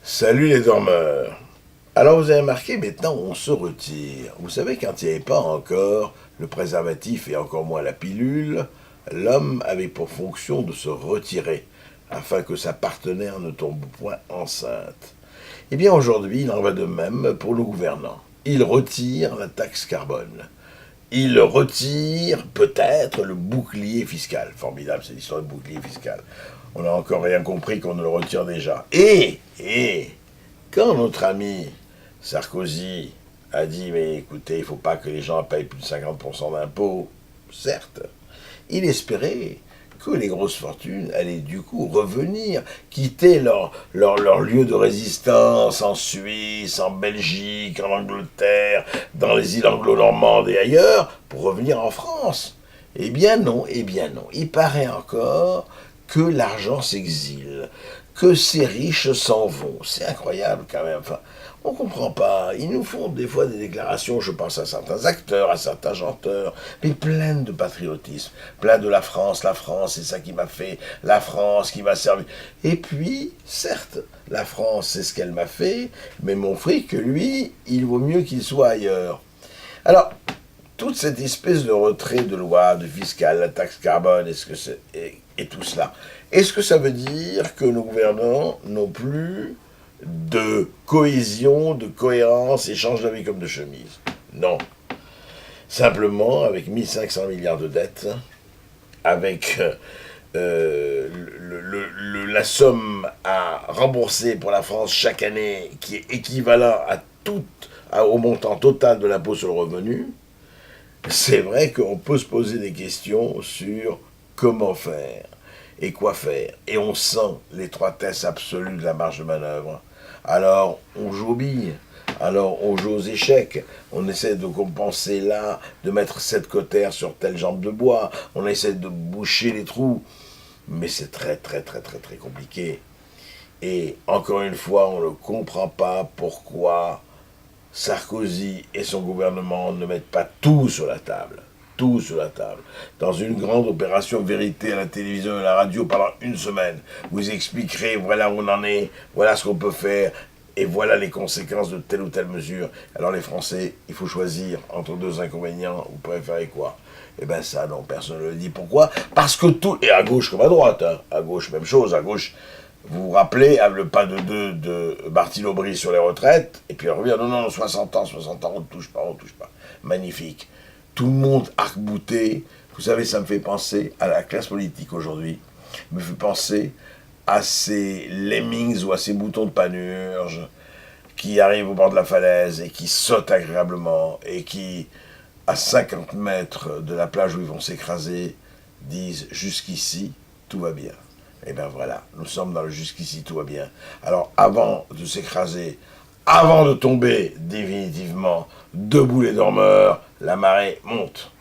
Salut les dormeurs. Alors vous avez remarqué, maintenant on se retire. Vous savez, quand il n'y avait pas encore le préservatif et encore moins la pilule, l'homme avait pour fonction de se retirer afin que sa partenaire ne tombe point enceinte. Eh bien aujourd'hui, il en va de même pour le gouvernant. Il retire la taxe carbone. Il retire peut-être le bouclier fiscal. Formidable, c'est l'histoire du bouclier fiscal. On n'a encore rien compris qu'on ne le retire déjà. Et quand notre ami Sarkozy a dit, mais écoutez, il ne faut pas que les gens payent plus de 50% d'impôts, certes, il espérait que les grosses fortunes allaient du coup revenir, quitter leur lieu de résistance en Suisse, en Belgique, en Angleterre, dans les îles anglo-normandes et ailleurs, pour revenir en France. Eh bien non, eh bien non. Il paraît encore que l'argent s'exile, que ces riches s'en vont. C'est incroyable quand même. Enfin, on ne comprend pas. Ils nous font des fois des déclarations, je pense à certains acteurs, à certains chanteurs, mais pleines de patriotisme, plein de la France, c'est ça qui m'a fait, la France qui m'a servi. Et puis, certes, la France, c'est ce qu'elle m'a fait, mais mon fric, lui, il vaut mieux qu'il soit ailleurs. Alors, toute cette espèce de retrait de loi, de fiscal, la taxe carbone, est-ce que c'est, et tout cela, est-ce que ça veut dire que nos gouvernants n'ont plus de cohésion, de cohérence et changent d'avis comme de chemise? Non. Simplement, avec 1500 milliards de dettes, avec la somme à rembourser pour la France chaque année, qui est équivalent au montant total de l'impôt sur le revenu, c'est vrai qu'on peut se poser des questions sur comment faire et quoi faire. Et on sent l'étroitesse absolue de la marge de manœuvre. Alors, on joue aux billes. Alors, on joue aux échecs. On essaie de compenser là, de mettre cette cotère sur telle jambe de bois. On essaie de boucher les trous. Mais c'est très, très, très, très, très compliqué. Et encore une fois, on ne comprend pas pourquoi Sarkozy et son gouvernement ne mettent pas tout sur la table. Tout sur la table. Dans une grande opération vérité à la télévision et à la radio pendant une semaine, vous expliquerez voilà où on en est, voilà ce qu'on peut faire, et voilà les conséquences de telle ou telle mesure. Alors les Français, il faut choisir entre deux inconvénients, vous préférez quoi? Eh bien ça, non, personne ne le dit. Pourquoi? Parce que tout, et à gauche comme à droite, hein. À gauche, même chose, à gauche, vous vous rappelez, le pas de deux de Martine Aubry sur les retraites, et puis on revient, non, 60 ans, on ne touche pas, on ne touche pas. Magnifique. Tout le monde arc-bouté. Vous savez, ça me fait penser à la classe politique aujourd'hui. Me fait penser à ces lemmings ou à ces boutons de panurge qui arrivent au bord de la falaise et qui sautent agréablement et qui, à 50 mètres de la plage où ils vont s'écraser, disent « jusqu'ici, tout va bien ». Et bien voilà, nous sommes dans le jusqu'ici, tout va bien. Alors avant de s'écraser, avant de tomber définitivement, debout les dormeurs, la marée monte.